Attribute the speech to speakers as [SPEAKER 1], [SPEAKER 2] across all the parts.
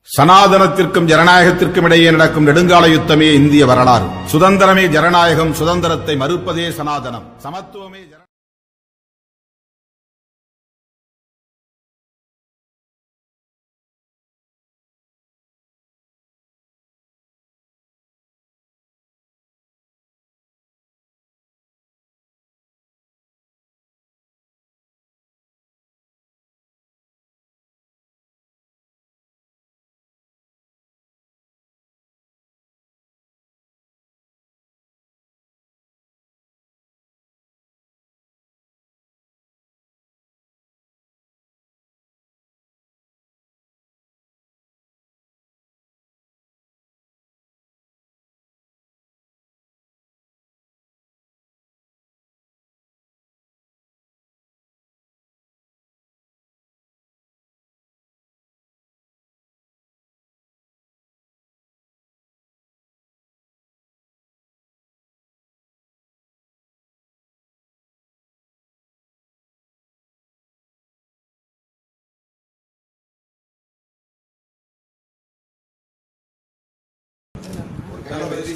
[SPEAKER 1] சனாதனத்திற்கும் ஜனநாயகத்திற்கும் இடையே நடக்கும் நெடுங்கால யுத்தமே இந்திய வரலாறு. சுதந்திரமே ஜனநாயகம், சுதந்திரத்தை மறுப்பதே சனாதனம். சமத்துவமே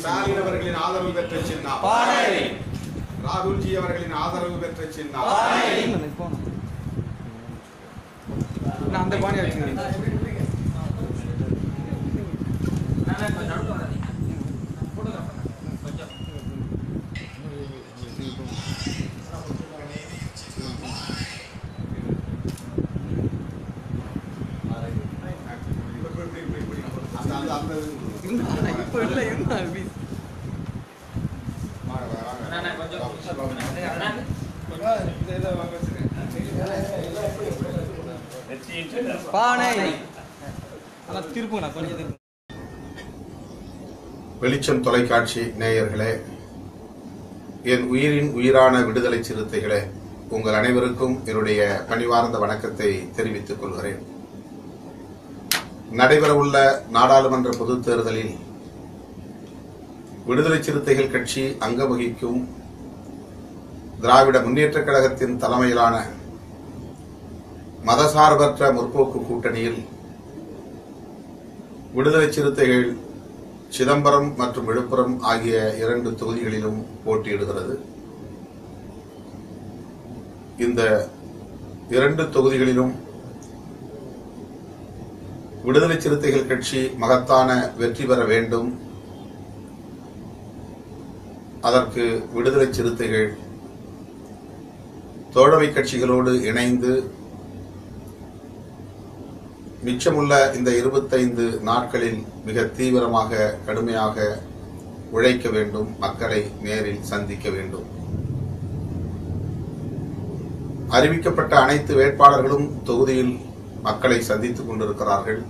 [SPEAKER 1] ஸ்டாலின் அவர்களின் ஆதரவு பெற்ற சின்னம் ராகுல்ஜி அவர்களின் ஆதரவு பெற்ற சின்னம் அந்த பாணி வெளிச்சம் தொலைக்காட்சி நேயர்களே, என் உயிரின் உயிரான விடுதலை சிறுத்தைகளே, உங்கள் அனைவருக்கும் என்னுடைய பணிவார்ந்த வணக்கத்தை தெரிவித்துக் கொள்கிறேன். நடைபெறவுள்ள நாடாளுமன்ற பொதுத் தேர்தலில் விடுதலை சிறுத்தைகள் கட்சி அங்கம் வகிக்கும் திராவிட முன்னேற்றக் கழகத்தின் தலைமையிலான மதசார்பற்ற முற்போக்கு கூட்டணியில் விடுதலை சிறுத்தைகள் சிதம்பரம் மற்றும் விழுப்புரம் ஆகிய 2 தொகுதிகளிலும் போட்டியிடுகிறது. இந்த 2 தொகுதிகளிலும் விடுதலை சிறுத்தைகள் கட்சி மகத்தான வெற்றி பெற வேண்டும். அதற்கு விடுதலை சிறுத்தைகள் தோழமை கட்சிகளோடு இணைந்து மிச்சமுள்ள இந்த 25 நாட்களில் மிக தீவிரமாக கடுமையாக உழைக்க வேண்டும். மக்களை நேரில் சந்திக்க வேண்டும். அறிவிக்கப்பட்ட அனைத்து வேட்பாளர்களும் தொகுதியில் மக்களை சந்தித்துக் கொண்டிருக்கிறார்கள்.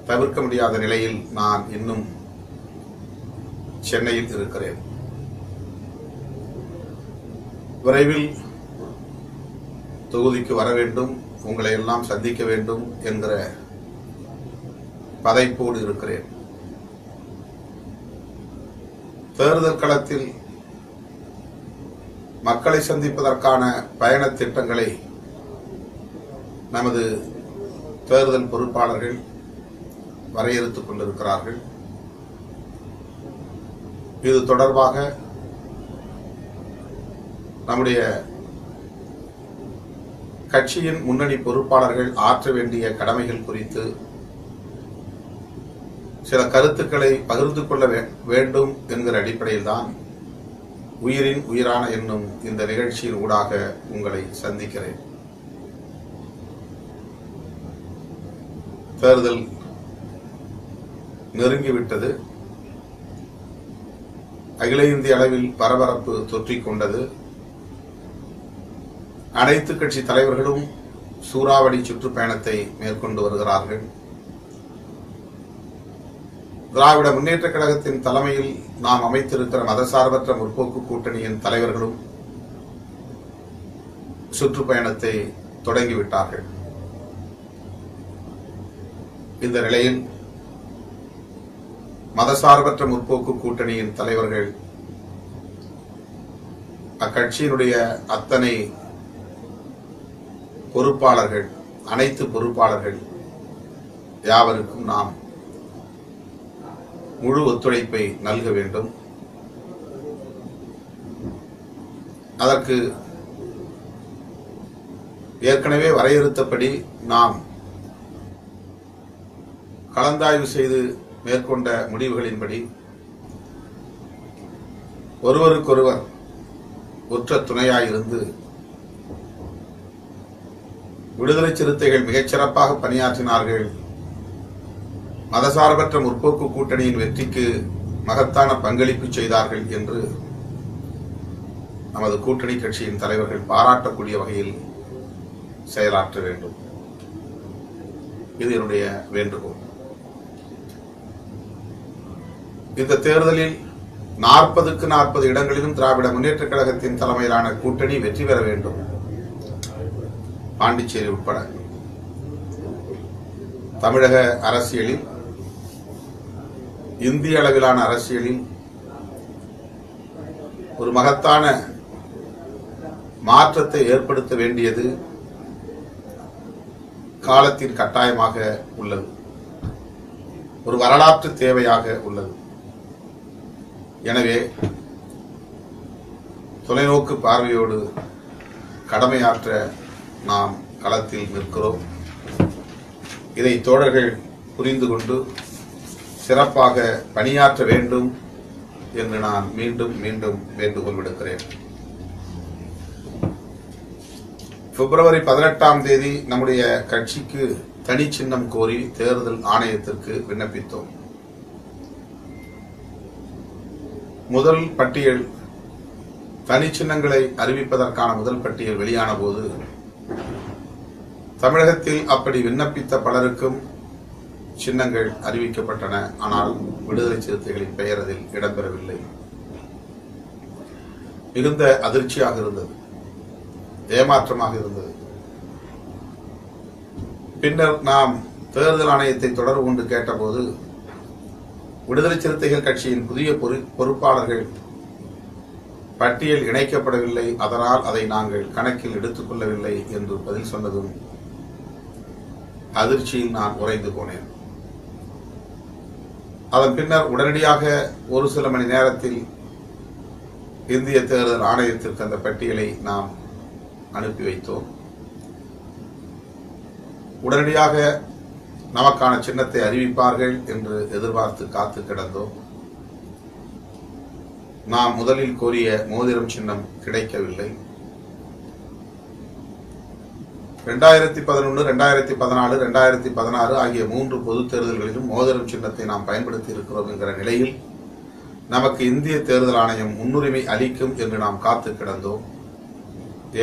[SPEAKER 1] தவிர்க்க முடியாத நிலையில் நான் இன்னும் சென்னையில் இருக்கிறேன். விரைவில் தொகுதிக்கு வர வேண்டும், உங்களை எல்லாம் சந்திக்க வேண்டும் என்கிற பதைப்போடு இருக்கிறேன். தேர்தல் களத்தில் மக்களை சந்திப்பதற்கான பயண திட்டங்களை நமது தேர்தல் பொறுப்பாளர்கள் வரையறுத்துக் கொண்டிருக்கிறார்கள். இது தொடர்பாக நம்முடைய கட்சியின் முன்னணி பொறுப்பாளர்கள் ஆற்ற வேண்டிய கடமைகள் குறித்து சில கருத்துக்களை பகிர்ந்து கொள்ள வேண்டும் என்கிற அடிப்படையில்தான் உயிரின் உயிரான என்னும் இந்த நிகழ்ச்சியின் ஊடாக உங்களை சந்திக்கிறேன். தேர்தல் நெருங்கிவிட்டது. அகில இந்திய அளவில் பரபரப்பு தொற்றிக் கொண்டது. அனைத்து கட்சி தலைவர்களும் சூறாவளி சுற்றுப்பயணத்தை மேற்கொண்டு வருகிறார்கள். திராவிட முன்னேற்றக் கழகத்தின் தலைமையில் நாம் அமைத்திருக்கிற மதசார்பற்ற முற்போக்கு கூட்டணியின் தலைவர்களும் சுற்றுப்பயணத்தை தொடங்கிவிட்டார்கள். இந்த நிலையில் மதசார்பற்ற முற்போக்கு கூட்டணியின் தலைவர்கள் அக்கட்சியினுடைய அத்தனை பொறுப்பாளர்கள், அனைத்து பொறுப்பாளர்கள் யாவருக்கும் நாம் முழு ஒத்துழைப்பை நல்க வேண்டும். அதற்கு ஏற்கனவே வரையறுத்தபடி நாம் கலந்தாய்வு செய்து மேற்கொண்ட முடிவுகளின்படி ஒருவருக்கொருவர் உற்ற துணையாயிருந்து விடுதலை சிறுத்தைகள் மிகச்சிறப்பாக பணியாற்றினார்கள், மதசார்பற்ற முற்போக்கு கூட்டணியின் வெற்றிக்கு மகத்தான பங்களிப்பு செய்தார்கள் என்று நமது கூட்டணி கட்சியின் தலைவர்கள் பாராட்டக்கூடிய வகையில் செயலாற்ற வேண்டும். இது என்னுடைய வேண்டுகோள். இந்த தேர்தலில் 40க்கு 40 இடங்களிலும் திராவிட முன்னேற்ற கழகத்தின் தலைமையிலான கூட்டணி வெற்றி பெற வேண்டும். பாண்டிச்சேரி உட்பட தமிழக அரசியலில், இந்திய அளவிலான அரசியலில் ஒரு மகத்தான மாற்றத்தை ஏற்படுத்த வேண்டியது காலத்தின் கட்டாயமாக உள்ளது, ஒரு வரலாற்று தேவையாக உள்ளது. எனவே தொலைநோக்கு பார்வையோடு கடமையாற்ற நாம் களத்தில் நிற்கிறோம். இதை தோழர்கள் புரிந்து கொண்டு சிறப்பாக பணியாற்ற வேண்டும் என்று நான் மீண்டும் மீண்டும் வேண்டுகோள் விடுக்கிறேன். பிப்ரவரி 18ஆம் தேதி நம்முடைய கட்சிக்கு தனி சின்னம் கோரி தேர்தல் ஆணையத்திற்கு விண்ணப்பித்தோம். முதல் பட்டியல், தனி சின்னங்களை அறிவிப்பதற்கான முதல் பட்டியல் வெளியான போது தமிழகத்தில் அப்படி விண்ணப்பித்த பலருக்கும் சின்னங்கள் அறிவிக்கப்பட்டன. ஆனால் விடுதலை சிறுத்தைகளின் பெயர் அதில் இடம்பெறவில்லை. மிகுந்த அதிர்ச்சியாக இருந்தது, ஏமாற்றமாக இருந்தது. பின்னர் நாம் தேர்தல் ஆணையத்தை தொடர்பு கொண்டு கேட்டபோது விடுதலை சிறுத்தைகள் கட்சியின் புதிய பொறுப்பாளர்கள் பட்டியல் இணைக்கப்படவில்லை, அதனால் அதை நாங்கள் கணக்கில் எடுத்துக் கொள்ளவில்லை என்று பதில் சொன்னதும் அதிர்ச்சியில் நான் உறைந்து போனேன். அதன் பின்னர் உடனடியாக ஒரு சில மணி நேரத்தில் இந்திய தேர்தல் ஆணையத்திற்கு அந்த பட்டியலை நாம் அனுப்பி வைத்தோம். உடனடியாக நமக்கான சின்னத்தை அறிவிப்பார்கள் என்று எதிர்பார்த்து காத்து கிடந்தோம். நாம் முதலில் கோரிய மோதிரம் சின்னம் கிடைக்கவில்லை. 2011, 2014, 2016 ஆகிய 3 பொதுத் தேர்தல்களிலும் மோதிரம் சின்னத்தை நாம் பயன்படுத்தி இருக்கிறோம் என்கிற நிலையில் நமக்கு இந்திய தேர்தல் ஆணையம் முன்னுரிமை அளிக்கும் என்று நாம் காத்து கிடந்தோம்.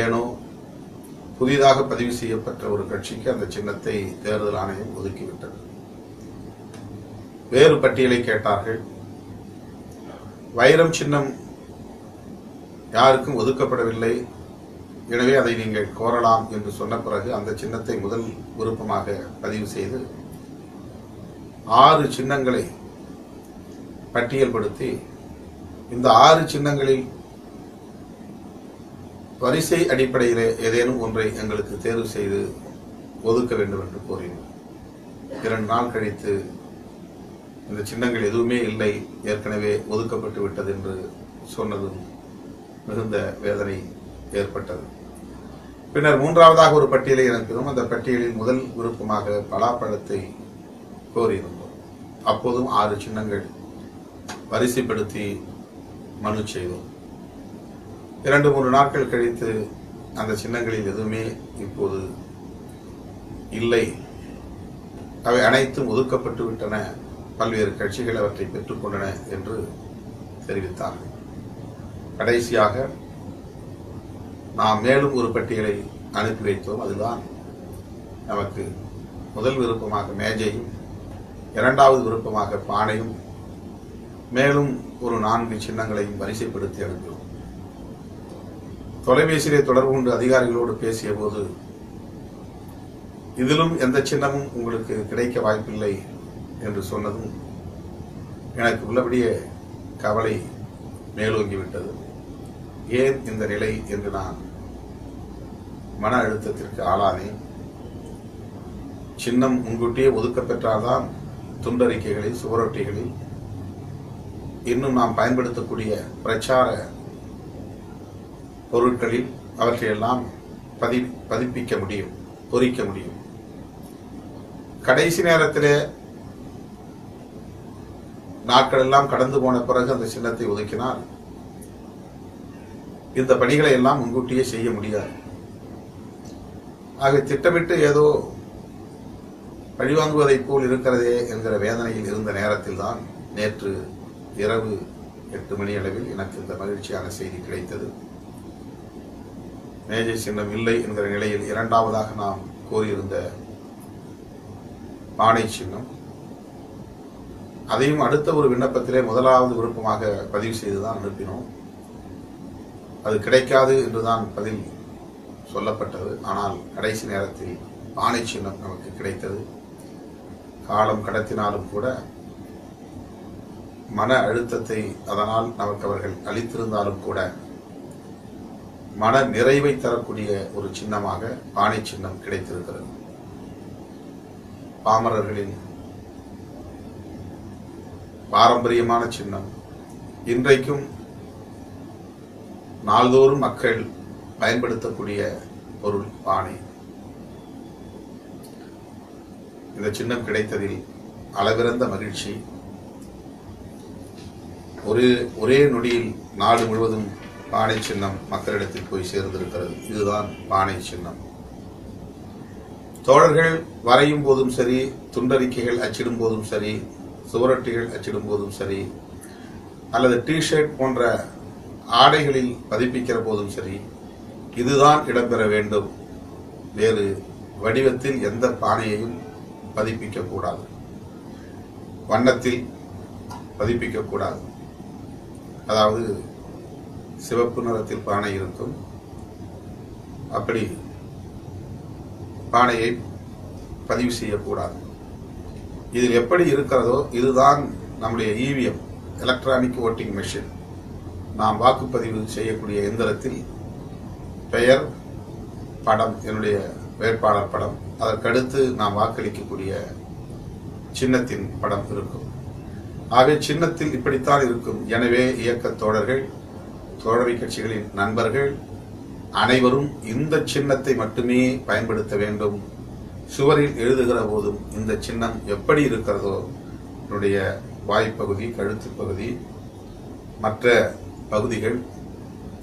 [SPEAKER 1] ஏனோ புதிதாக பதிவு செய்யப்பட்ட ஒரு கட்சிக்கு அந்த சின்னத்தை தேர்தல் ஆணையம் ஒதுக்கிவிட்டது. வேறு பட்டியலை கேட்டார்கள். வைரம் சின்னம் யாருக்கும் ஒதுக்கப்படவில்லை, எனவே அதை நீங்கள் கோரலாம் என்று சொன்ன பிறகு அந்த சின்னத்தை முதல் விருப்பமாக பதிவு செய்து 6 சின்னங்களை பட்டியல்படுத்தி இந்த 6 சின்னங்களில் வரிசை அடிப்படையிலே ஏதேனும் ஒன்றை எங்களுக்கு தேர்வு செய்து ஒதுக்க வேண்டும் என்று கோரினோம். 2 நாள் கழித்து இந்த சின்னங்கள் எதுவுமே இல்லை, ஏற்கனவே ஒதுக்கப்பட்டு விட்டது என்று சொன்னதும் மிகுந்த வேதனை ஏற்பட்டது. பின்னர் 3ஆவதாக ஒரு பட்டியலை அனுப்பினோம். அந்த பட்டியலில் முதல் விருப்பமாக பலாப்பழத்தை கோரியிருந்தோம். அப்போதும் 6 சின்னங்கள் வரிசைப்படுத்தி மனு செய்தோம். 2-3 நாட்கள் கழித்து அந்த சின்னங்களில் எதுவுமே இப்போது இல்லை, அவை அனைத்தும் ஒதுக்கப்பட்டு விட்டன, பல்வேறு கட்சிகள் அவற்றை பெற்றுக்கொண்டன என்று தெரிவித்தார்கள். கடைசியாக நாம் மேலும் ஒரு பட்டியலை அனுப்பி வைத்தோம். அதுதான் நமக்கு முதல் விருப்பமாக மேஜையும், 2வது விருப்பமாக பானையும், மேலும் ஒரு 4 சின்னங்களையும் வரிசைப்படுத்தி அனுப்பினோம். தொலைபேசியிலே தொடர்பு கொண்டு அதிகாரிகளோடு பேசிய போது இதிலும் எந்த சின்னமும் உங்களுக்கு கிடைக்க வாய்ப்பில்லை என்று சொன்னதும் எனக்கு உள்ளபடியே கவலை மேலோங்கிவிட்டது. ஏன் இந்த நிலை என்று நான் மன அழுத்தத்திற்கு ஆளானேன். சின்னம் முன்கூட்டியே ஒதுக்க பெற்றால்தான் துண்டறிக்கைகளில், சுவரொட்டிகளில், இன்னும் நாம் பயன்படுத்தக்கூடிய பிரச்சார பொருட்களில் அவற்றையெல்லாம் பதிப்பிக்க முடியும், பொறிக்க முடியும். கடைசி நேரத்திலே நாட்கள் எல்லாம் கடந்து போன பிறகு அந்த சின்னத்தை ஒதுக்கினால் இந்த பணிகளை எல்லாம் முன்கூட்டியே செய்ய முடியாது. ஆக திட்டமிட்டு ஏதோ பழிவாங்குவதைப் போல் இருக்கிறதே என்கிற வேதனையில் இருந்த நேரத்தில் தான் நேற்று இரவு 8 மணி அளவில் எனக்கு இந்த மகிழ்ச்சியான செய்தி கிடைத்தது. மேஜை சின்னம் இல்லை என்கிற நிலையில் இரண்டாவதாக நாம் கோரியிருந்த பானை சின்னம், அதையும் அடுத்த ஒரு விண்ணப்பத்திலே முதலாவது விருப்பமாக பதிவு செய்துதான் அனுப்பினோம். அது கிடைக்காது என்றுதான் பதில் சொல்லப்பட்டது. ஆனால் கடைசி நேரத்தில் பானை சின்னம் நமக்கு கிடைத்தது. காலம் கடத்தினாலும் கூட மன அழுத்தத்தை அதனால் நமக்கு அவர்கள் அளித்திருந்தாலும் கூட மன நிறைவை தரக்கூடிய ஒரு சின்னமாக பானை சின்னம் கிடைத்திருக்கிறது. பாமரர்களின் பாரம்பரியமான சின்னம், இன்றைக்கும் நாள்தோறும் மக்கள் பயன்படுத்தக்கூடிய பொருள் பானை. இந்த சின்னம் கிடைத்ததில் அளவிறந்த மகிழ்ச்சி. ஒரே நொடியில் நாடு முழுவதும் பானை சின்னம் மக்களிடத்தில் போய் சேர்ந்திருக்கிறது. இதுதான் பானை சின்னம். தோழர்கள் வரையும் போதும் சரி, துண்டறிக்கைகள் அச்சிடும் போதும் சரி, சுவரொட்டிகள் அச்சிடும் போதும் சரி, அல்லது டிஷர்ட் போன்ற ஆடைகளில் பதிப்பிக்கிற போதும் சரி, இதுதான் இடம்பெற வேண்டும். வேறு வடிவத்தில் எந்த பானையையும் பதிப்பிக்க கூடாது, வண்ணத்தில் பதிப்பிக்க கூடாது. அதாவது சிவப்பு நிறத்தில் பானை இருக்கும், அப்படி பானையை பதிவு செய்யக்கூடாது. இதில் எப்படி இருக்கிறதோ இதுதான் நம்முடைய EVM, எலக்ட்ரானிக் ஓட்டிங் மெஷின். நாம் வாக்குப்பதிவு செய்யக்கூடிய எந்திரத்தில் பெயர், படம், என்னுடைய வேட்பாளர் படம், அதற்கடுத்து நாம் வாக்களிக்கக்கூடிய சின்னத்தின் படம் இருக்கும். ஆகவே சின்னத்தில் இப்படித்தான் இருக்கும். எனவே இயக்க தோழர்கள், தோழமை கட்சிகளின் நண்பர்கள் அனைவரும் இந்த சின்னத்தை மட்டுமே பயன்படுத்த வேண்டும். சுவரில் எழுதுகிற போதும் இந்த சின்னம் எப்படி இருக்கிறதோ, என்னுடைய வாய்ப்பகுதி, கழுத்து பகுதி, மற்ற பகுதிகள்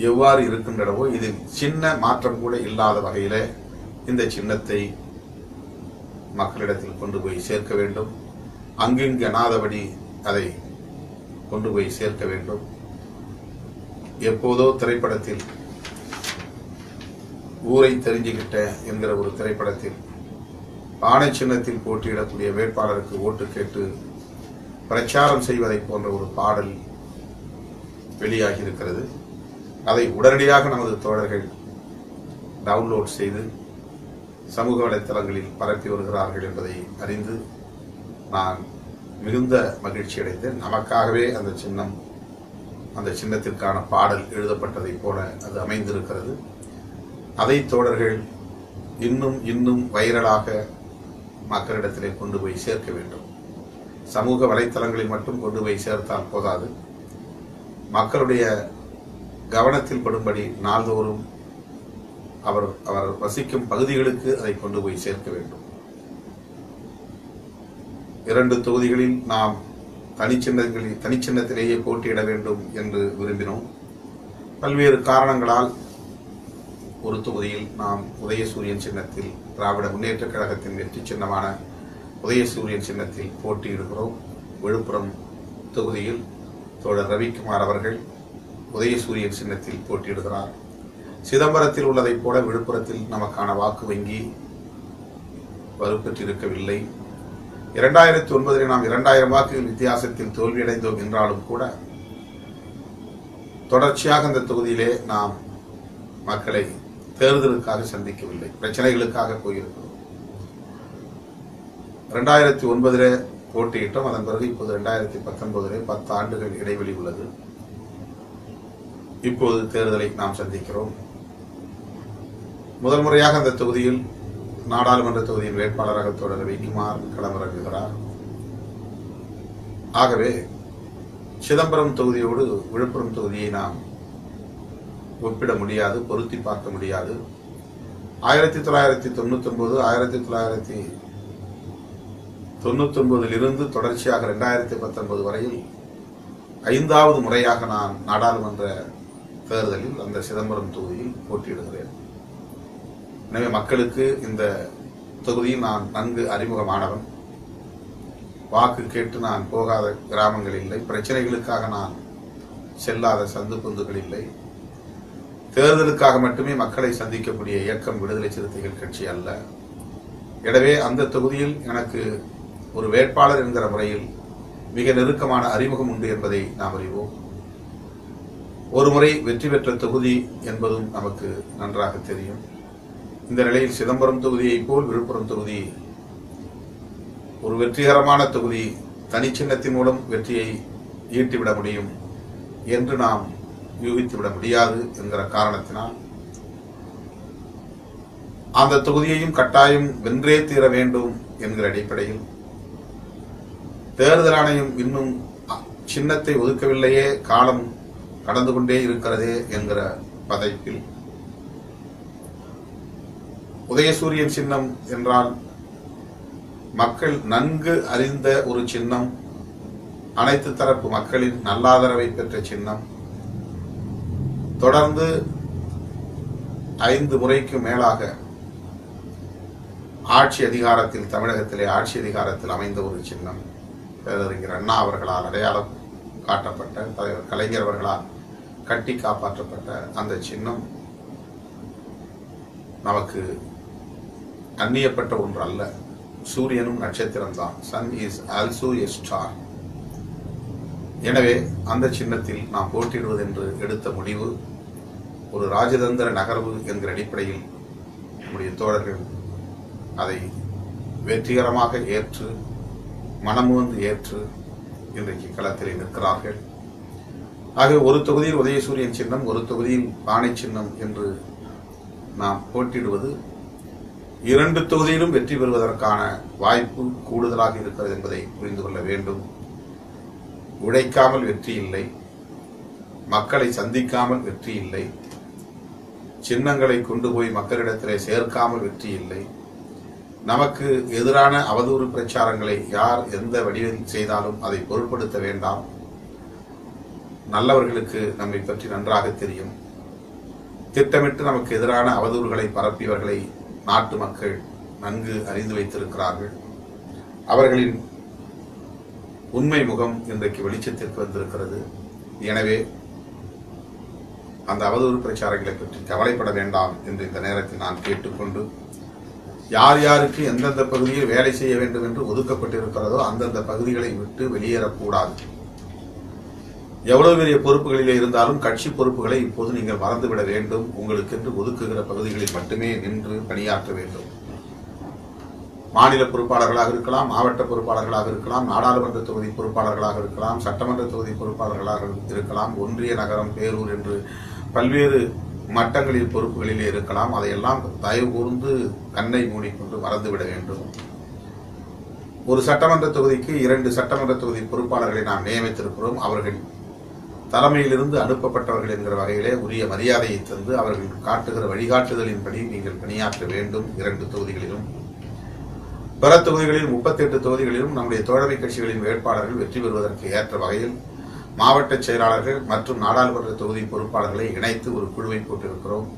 [SPEAKER 1] எவ்வாறு இருக்கின்றனவோ இதில் சின்ன மாற்றம் கூட இல்லாத வகையில இந்த சின்னத்தை மக்களிடத்தில் கொண்டு போய் சேர்க்க வேண்டும். அங்கிங்கு எனாதபடி அதை கொண்டு போய் சேர்க்க வேண்டும். எப்போதோ திரைப்படத்தில் ஊரை தெரிஞ்சுக்கிட்ட என்கிற ஒரு திரைப்படத்தில் பானை சின்னத்தில் போட்டியிடக்கூடிய வேட்பாளருக்கு ஓட்டு கேட்டு பிரச்சாரம் செய்வதை போன்ற ஒரு பாடல் வெளியாகி இருக்கிறது. அதை உடனடியாக நமது தோழர்கள் டவுன்லோட் செய்து சமூக வலைத்தளங்களில் பரப்பி வருகிறார்கள் என்பதை அறிந்து நான் மிகுந்த மகிழ்ச்சி அடைந்தேன். நமக்காகவே அந்த சின்னத்திற்கான பாடல் எழுதப்பட்டதை போல அது அமைந்திருக்கிறது. அதை தோழர்கள் இன்னும் வைரலாக மக்களிடத்திலே கொண்டு போய் சேர்க்க வேண்டும். சமூக வலைத்தளங்களில் மட்டும் கொண்டு போய் சேர்த்தால் போதாது, மக்களுடைய கவனத்தில் படும்படி நாள்தோறும் அவர் வசிக்கும் பகுதிகளுக்கு அதை கொண்டு போய் சேர்க்க வேண்டும். 2 தொகுதிகளில் நாம் தனிச்சின்னத்திலேயே போட்டியிட வேண்டும் என்று விரும்பினோம். பல்வேறு காரணங்களால் ஒரு தொகுதியில் நாம் உதயசூரியன் சின்னத்தில், திராவிட முன்னேற்ற கழகத்தின் வெற்றி சின்னமான உதயசூரியன் சின்னத்தில் போட்டியிடுகிறோம். விழுப்புரம் தொகுதியில் தோழர் ரவிக்குமார் அவர்கள் உதயசூரியன் சின்னத்தில் போட்டியிடுகிறார். சிதம்பரத்தில் உள்ளதைப் போல விழுப்புரத்தில் நமக்கான வாக்கு வங்கி வலுப்பெற்றிருக்கவில்லை. 2009 நாம் 2000 வாக்குகள் வித்தியாசத்தில் தோல்வியடைந்தோம் என்றாலும் கூட தொடர்ச்சியாக அந்த தொகுதியிலே நாம் மக்களை தேர்தலுக்காக சந்திக்கவில்லை, பிரச்சனைகளுக்காக போயிருக்கிறோம். 2009 போட்டியிட்டோம். அதன் பிறகு இப்போது 2019 10 ஆண்டுகள் இடைவெளி உள்ளது. இப்போது தேர்தலை நாம் சந்திக்கிறோம். முதல் முறையாக அந்த தொகுதியில் நாடாளுமன்ற தொகுதியின் வேட்பாளராக தொடர வைக்குமாறு களமிறங்குகிறார். ஆகவே சிதம்பரம் தொகுதியோடு விழுப்புரம் தொகுதியை நாம் ஒப்பிட முடியாது, பொருத்தி பார்க்க முடியாது. 1999 1999 தொடர்ச்சியாக 2019 வரையில் 5வது முறையாக நான் நாடாளுமன்ற தேர்தலில் அந்த சிதம்பரம் தொகுதியில் போட்டியிடுகிறேன். எனவே மக்களுக்கு இந்த தொகுதியில் நான் நன்கு அறிமுகமானவன். வாக்கு கேட்டு நான் போகாத கிராமங்கள் இல்லை, பிரச்சனைகளுக்காக நான் செல்லாத சந்து பொந்துகள் இல்லை. தேர்தலுக்காக மட்டுமே மக்களை சந்திக்கக்கூடிய இயக்கம் விடுதலை சிறுத்தைகள் கட்சி அல்ல. எனவே அந்த தொகுதியில் எனக்கு ஒரு வேட்பாளர் என்கிற முறையில் மிக நெருக்கமான அறிமுகம் உண்டு என்பதை நாம் அறிவோம். ஒருமுறை வெற்றி பெற்ற தொகுதி என்பதும் நமக்கு நன்றாக தெரியும். இந்த நிலையில் சிதம்பரம் தொகுதியை போல் விழுப்புரம் தொகுதி ஒரு வெற்றிகரமான தொகுதி, தனிச்சின்னத்தின் மூலம் வெற்றியை ஈட்டிவிட முடியும் என்று நாம் யூகித்துவிட முடியாது என்கிற காரணத்தினால் அந்த தொகுதியையும் கட்டாயம் வென்றே தீர வேண்டும் என்கிற அடிப்படையில் தேர்தல் ஆணையம் இன்னும் சின்னத்தை ஒதுக்கவில்லையே, காலம் கடந்து கொண்டே இருக்கிறதே என்கிற பதைப்பில் உதயசூரியன் சின்னம் என்றால் மக்கள் நன்கு அறிந்த ஒரு சின்னம், அனைத்து தரப்பு மக்களின் நல்லாதரவை பெற்ற சின்னம், தொடர்ந்து 5 முறைக்கு மேலாக ஆட்சி அதிகாரத்தில், தமிழகத்திலே ஆட்சி அதிகாரத்தில் அமைந்த ஒரு சின்னம், பேரறிஞர் அண்ணா அவர்களால் அடையாளம் காட்டப்பட்ட, தலைவர் கலைஞர் அவர்களால் கட்டி காப்பாற்றப்பட்ட அந்த சின்னம் நமக்கு அந்நியப்பட்ட ஒன்று அல்ல. சூரியனும் நட்சத்திரம்தான். Sun is also a star. எனவே அந்த சின்னத்தில் நாம் போட்டியிடுவது என்று எடுத்த முடிவு ஒரு ராஜதந்திர நகர்வு என்கிற அடிப்படையில் நம்முடைய தோழர்கள் அதை வெற்றிகரமாக ஏற்று, மனமுவந்து ஏற்று இன்றைக்கு களத்திலே நிற்கிறார்கள். ஆக ஒரு தொகுதியில் உதயசூரியன் சின்னம், ஒரு தொகுதியில் பானை சின்னம் என்று நாம் போட்டியிடுவது 2 தொகுதியிலும் வெற்றி பெறுவதற்கான வாய்ப்பு கூடுதலாக இருக்கிறது என்பதை புரிந்து கொள்ள வேண்டும். உழைக்காமல் வெற்றி இல்லை, மக்களை சந்திக்காமல் வெற்றி இல்லை, சின்னங்களை கொண்டு போய் மக்களிடத்திலே சேர்க்காமல் வெற்றி இல்லை. நமக்கு எதிரான அவதூறு பிரச்சாரங்களை யார் எந்த வடிவில் செய்தாலும் அதை பொருட்படுத்த வேண்டாம். நல்லவர்களுக்கு நம்மை பற்றி நன்றாக தெரியும். திட்டமிட்டு நமக்கு எதிரான அவதூறுகளை பரப்பியவர்களை நாட்டு மக்கள் நன்கு அறிந்து வைத்திருக்கிறார்கள். அவர்களின் உண்மை முகம் இன்றைக்கு வெளிச்சத்திற்கு வந்திருக்கிறது. எனவே அந்த அவதூறு பிரச்சாரங்களை பற்றி கவலைப்பட வேண்டாம் என்று இந்த நேரத்தில் நான் கேட்டுக்கொண்டு, யார் யாருக்கு எந்தெந்த பகுதியில் வேலை செய்ய வேண்டும் என்று ஒதுக்கப்பட்டிருக்கிறதோ அந்தந்த பகுதிகளை விட்டு வெளியேறக்கூடாது. எவ்வளவு பெரிய பொறுப்புகளிலே இருந்தாலும் கட்சி பொறுப்புகளை இப்போது நீங்கள் மறந்துவிட வேண்டும். உங்களுக்கு என்று ஒதுக்குகிற பகுதிகளில் மட்டுமே நின்று பணியாற்ற வேண்டும். மாநில பொறுப்பாளர்களாக இருக்கலாம், மாவட்ட பொறுப்பாளர்களாக இருக்கலாம், நாடாளுமன்ற தொகுதி பொறுப்பாளர்களாக இருக்கலாம், சட்டமன்ற தொகுதி பொறுப்பாளர்களாக இருக்கலாம், ஒன்றிய, நகரம், பேரூர் என்று பல்வேறு மட்டங்களில் பொறுப்புகளிலே இருக்கலாம். அதையெல்லாம் தயவு கூர்ந்து கண்ணை மூடிக்கொண்டு மறந்துவிட வேண்டும். ஒரு சட்டமன்ற தொகுதிக்கு 2 சட்டமன்ற தொகுதி பொறுப்பாளர்களை நாம் நியமித்திருக்கிறோம். அவர்கள் தலைமையிலிருந்து அனுப்பப்பட்டவர்கள் என்கிற வகையிலே உரிய மரியாதையை தந்து அவர்கள் காட்டுகிற வழிகாட்டுதலின்படி நீங்கள் பணியாற்ற வேண்டும். 2 தொகுதிகளிலும். பிற தொகுதிகளில் 38 தொகுதிகளிலும் நம்முடைய தோழமை கட்சிகளின் வேட்பாளர்கள் வெற்றி பெறுவதற்கு ஏற்ற வகையில் மாவட்ட செயலாளர்கள் மற்றும் நாடாளுமன்ற தொகுதி பொறுப்பாளர்களை இணைத்து ஒரு குழுவை போட்டிருக்கிறோம்.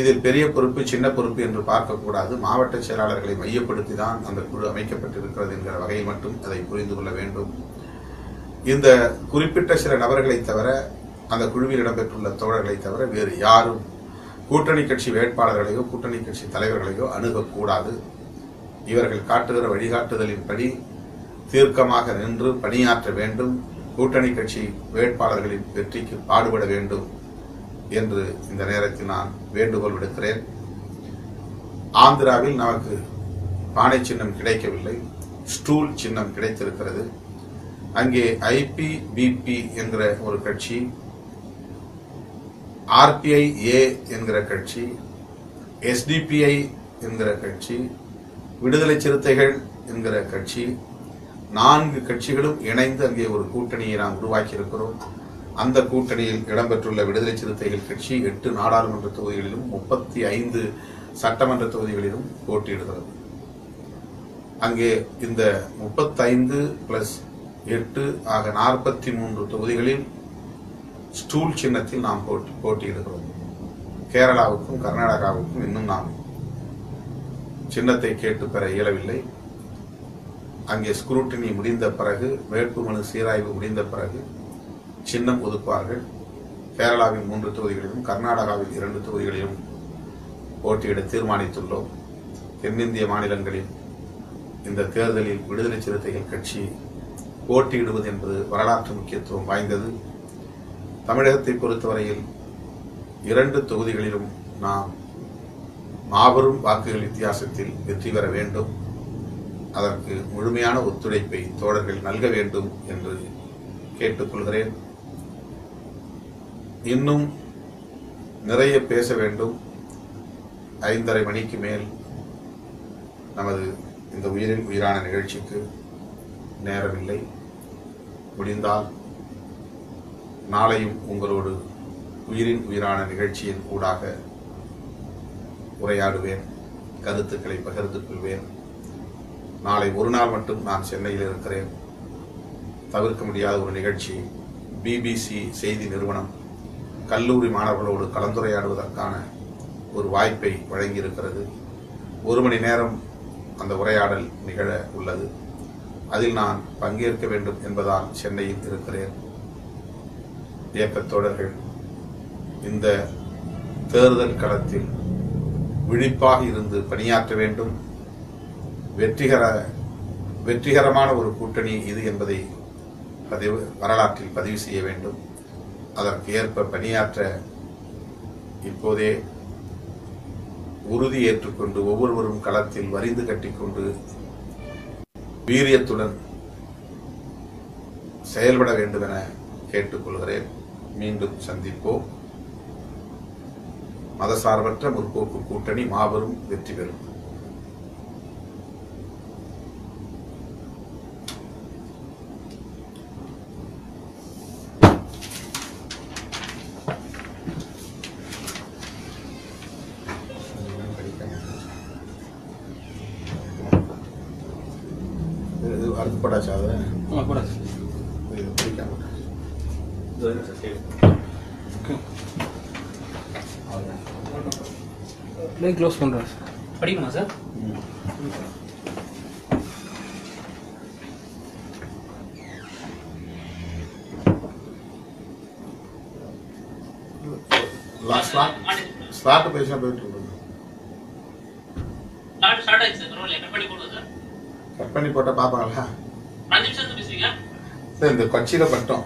[SPEAKER 1] இதில் பெரிய பொறுப்பு, சின்ன பொறுப்பு என்று பார்க்கக்கூடாது. மாவட்ட செயலாளர்களை மையப்படுத்தி தான் அந்த குழு அமைக்கப்பட்டிருக்கிறது என்கிற வகையில் மட்டும் அதை புரிந்து கொள்ள வேண்டும். இந்த குறிப்பிட்ட சில நபர்களை தவிர, அந்த குழுவில் இடம்பெற்றுள்ள தோழர்களை தவிர வேறு யாரும் கூட்டணி கட்சி வேட்பாளர்களையோ கூட்டணி கட்சி தலைவர்களையோ அணுகக்கூடாது. இவர்கள் காட்டுகிற வழிகாட்டுதலின்படி தீர்க்கமாக நின்று பணியாற்ற வேண்டும். கூட்டணி கட்சி வேட்பாளர்களின் வெற்றிக்கு பாடுபட வேண்டும் என்று இந்த நேரத்தில் நான் வேண்டுகோள் விடுக்கிறேன். ஆந்திராவில் நமக்கு பானை சின்னம் கிடைக்கவில்லை, ஸ்டூல் சின்னம் கிடைத்திருக்கிறது. அங்கே ஐபிபிபி என்கிற ஒரு கட்சி, ஆர்பிஐ ஏ என்கிற கட்சி, எஸ்டிபிஐ என்கிற கட்சி, விடுதலை சிறுத்தைகள் என்கிற கட்சி, 4 கட்சிகளும் இணைந்து அங்கே ஒரு கூட்டணியை நாம் உருவாக்கி இருக்கிறோம். அந்த கூட்டணியில் இடம்பெற்றுள்ள விடுதலை சிறுத்தைகள் கட்சி 8 நாடாளுமன்ற தொகுதிகளிலும் 35 சட்டமன்ற தொகுதிகளிலும் போட்டியிடுகிறது. அங்கே இந்த 35 + 8 ஆக 43 தொகுதிகளில் ஸ்டூல் சின்னத்தில் நாம் போட்டியிடுகிறோம். கேரளாவுக்கும் கர்நாடகாவுக்கும் இன்னும் நாம் சின்னத்தை கேட்டு பெற இயலவில்லை. அங்கே ஸ்க்ரூட்டினி முடிந்த பிறகு, வேட்புமனு சீராய்வு முடிந்த பிறகு சின்னம் ஒதுக்குவார்கள். கேரளாவில் 3 தொகுதிகளிலும் கர்நாடகாவில் 2 தொகுதிகளிலும் போட்டியிட தீர்மானித்துள்ளோம். தென்னிந்திய மாநிலங்களில் இந்த தேர்தலில் விடுதலை சிறுத்தைகள் கட்சி போட்டியிடுவது என்பது வரலாற்று முக்கியத்துவம் வாய்ந்தது. தமிழகத்தை பொறுத்தவரையில் 2 தொகுதிகளிலும் நாம் மாபெரும் வாக்குகள் வித்தியாசத்தில் வெற்றி பெற வேண்டும். அதற்கு முழுமையான ஒத்துழைப்பை தோழர்கள் நல்க வேண்டும் என்று கேட்டுக்கொள்கிறேன். இன்னும் நிறைய பேச வேண்டும். 5:30 மணிக்கு மேல் நமது இந்த உயிரின் உயிரான நிகழ்ச்சிக்கு நேரமில்லை. முடிந்தால் நாளையும் உங்களோடு உயிரின் உயிரான நிகழ்ச்சியின் ஊடாக உரையாடுவேன், கருத்துக்களை பகிர்ந்து கொள்வேன். நாளை ஒரு நாள் மட்டும் நான் சென்னையில் இருக்கிறேன். தவிர்க்க முடியாத ஒரு நிகழ்ச்சி. பிபிசி செய்தி நிறுவனம் கல்லூரி மாணவர்களோடு கலந்துரையாடுவதற்கான ஒரு வாய்ப்பை வழங்கியிருக்கிறது. 1 மணி நேரம் அந்த உரையாடல் நிகழ உள்ளது. அதில் நான் பங்கேற்க வேண்டும் என்பதால் சென்னையில் இருக்கிறேன். இயக்கத் தோழர்கள் இந்த தேர்தல் களத்தில் விழிப்பாக இருந்து பணியாற்ற வேண்டும். வெற்றிகரமான ஒரு கூட்டணி இது என்பதை வரலாற்றில் பதிவு செய்ய வேண்டும். அதற்கு ஏற்ப பணியாற்ற இப்போதே உறுதி ஏற்றுக்கொண்டு ஒவ்வொருவரும் களத்தில் வரிந்து கட்டிக்கொண்டு வீரியத்துடன் செயல்பட வேண்டும் என கேட்டுக்கொள்கிறேன். மீண்டும் சந்திப்போம். மதசார்பற்ற முற்போக்கு கூட்டணி மாபெரும் வெற்றி பெறும். படாச்சு அதை
[SPEAKER 2] க்ளோஸ் பண்றேன். படிக்கணுமா சார்?
[SPEAKER 1] ஸ்லாட் பேசினா போயிட்டு இருக்கோம். கட் பண்ணி போட்டா பாப்பாங்களா? இந்த கட்சியில பட்டோம்.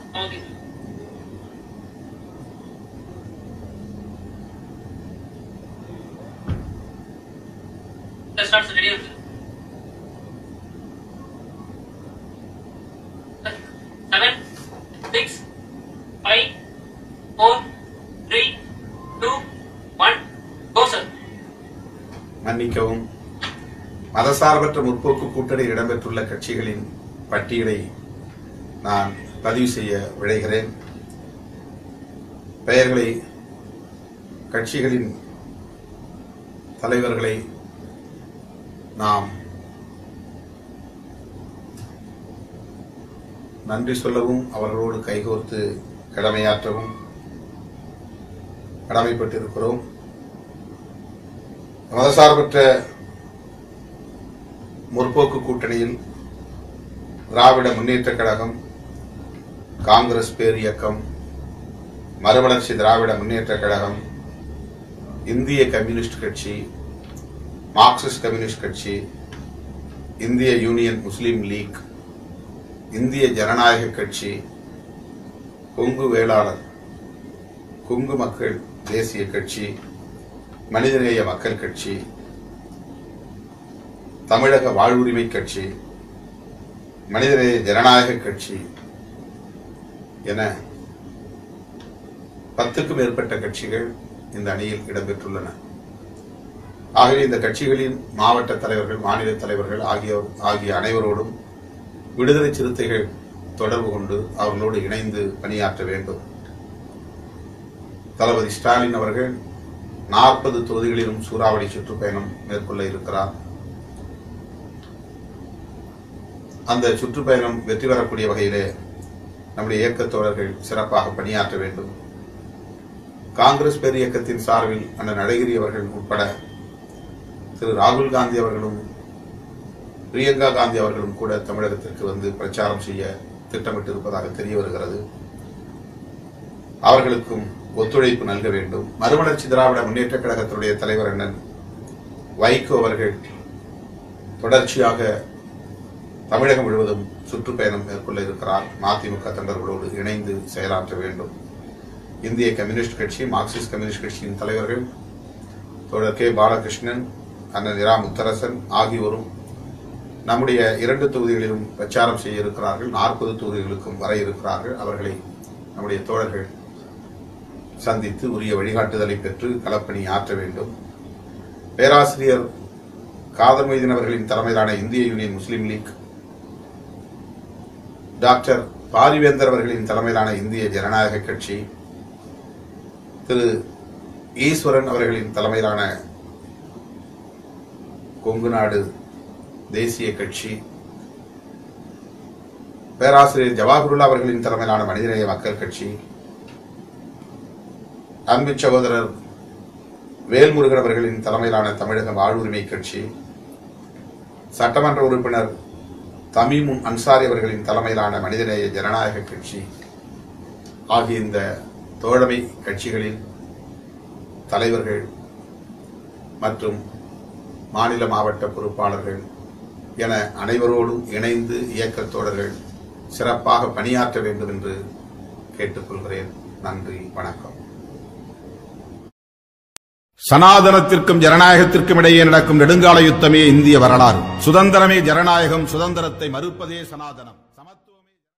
[SPEAKER 1] மன்னிக்கவும். மதசார்பற்ற முற்போக்கு கூட்டணியில் இடம்பெற்றுள்ள கட்சிகளின் பட்டியலை நான் பதிவு செய்ய விழைகிறேன். பெயர்களை, கட்சிகளின் தலைவர்களை நாம் நன்றி சொல்லவும் அவர்களோடு கைகோர்த்து கடமையாற்றவும் கடமைப்பட்டிருக்கிறோம். மதசார்பற்ற முற்போக்கு கூட்டணியில் திராவிட முன்னேற்றக் கழகம், காங்கிரஸ் பேரியக்கம், மறுமலர்ச்சி திராவிட முன்னேற்றக் கழகம், இந்திய கம்யூனிஸ்ட் கட்சி, மார்க்சிஸ்ட் கம்யூனிஸ்ட் கட்சி, இந்திய யூனியன் முஸ்லீம் லீக், இந்திய ஜனநாயக கட்சி, கொங்கு வேளாளர், கொங்கு மக்கள் தேசிய கட்சி, மனிதநேய மக்கள் கட்சி, தமிழக வாழ்வுரிமை கட்சி, மனிதநேய ஜனநாயக கட்சி என 10க்கும் மேற்பட்ட கட்சிகள் இந்த அணியில் இடம்பெற்றுள்ளன. ஆகவே இந்த கட்சிகளின் மாவட்ட தலைவர்கள், மாநில தலைவர்கள் ஆகிய அனைவரோடும் விடுதலை சிறுத்தைகள் தொடர்பு கொண்டு அவர்களோடு இணைந்து பணியாற்ற வேண்டும். தளபதி ஸ்டாலின் அவர்கள் 40 தொகுதிகளிலும் சூறாவளி சுற்றுப்பயணம் மேற்கொள்ள இருக்கிறார். அந்த சுற்றுப்பயணம் வெற்றி பெறக்கூடிய வகையிலே நம்முடைய இயக்கத் தோழர்கள் சிறப்பாக பணியாற்ற வேண்டும். காங்கிரஸ் பேர் இயக்கத்தின் சார்பில் அண்ணன் அழகிரி அவர்கள் உட்பட திரு ராகுல் காந்தி அவர்களும் பிரியங்கா காந்தி அவர்களும் கூட தமிழகத்திற்கு வந்து பிரச்சாரம் செய்ய திட்டமிட்டிருப்பதாக தெரிய வருகிறது. அவர்களுக்கும் ஒத்துழைப்பு நல்க வேண்டும். மறுமலர்ச்சி திராவிட முன்னேற்ற கழகத்தினுடைய தலைவர் அண்ணன் வைகோ அவர்கள் தொடர்ச்சியாக தமிழகம் முழுவதும் சுற்றுப்பயணம் மேற்கொள்ள இருக்கிறார். மதிமுக தொண்டர்களோடு இணைந்து செயலாற்ற வேண்டும். இந்திய கம்யூனிஸ்ட் கட்சி, மார்க்சிஸ்ட் கம்யூனிஸ்ட் கட்சியின் தலைவர்கள் தோழர் கே பாலகிருஷ்ணன், அண்ணன் இரா முத்தரசன் ஆகியோரும் நம்முடைய 2 தொகுதிகளிலும் பிரச்சாரம் செய்ய இருக்கிறார்கள். 40 தொகுதிகளுக்கும் வர இருக்கிறார்கள். அவர்களை நம்முடைய தோழர்கள் சந்தித்து உரிய வழிகாட்டுதலை பெற்று களப்பணி ஆற்ற வேண்டும். பேராசிரியர் காதர் மொய்தீன் அவர்களின் தலைமையிலான இந்திய யூனியன் முஸ்லீம் லீக், டாக்டர் பாரிவேந்தர் அவர்களின் தலைமையிலான இந்திய ஜனநாயக கட்சி, திரு ஈஸ்வரன் அவர்களின் தலைமையிலான கொங்கு நாடு தேசிய கட்சி, பேராசிரியர் ஜவாஹருல்லா அவர்களின் தலைமையிலான மனிதநேய மக்கள் கட்சி, அன்பு சகோதரர் வேல்முருகன் அவர்களின் தலைமையிலான தமிழக வாழ்வுரிமை கட்சி, சட்டமன்ற உறுப்பினர் தமீமுன் அன்சாரி அவர்களின் தலைமையிலான மனிதநேய ஜனநாயக கட்சி ஆகிய இந்த தோழமை கட்சிகளின் தலைவர்கள் மற்றும் மாநில மாவட்ட பொறுப்பாளர்கள் என அனைவரோடும் இணைந்து இயக்கத் தோழர்கள் சிறப்பாக பணியாற்ற வேண்டும் என்று கேட்டுக்கொள்கிறேன். நன்றி, வணக்கம்.
[SPEAKER 3] சனாதனத்திற்கும் ஜனநாயகத்திற்கும் இடையே நடக்கும் நெடுங்கால யுத்தமே இந்திய வரலாறு. சுதந்திரமே ஜனநாயகம், சுதந்திரத்தை மறுப்பதே சனாதனம்.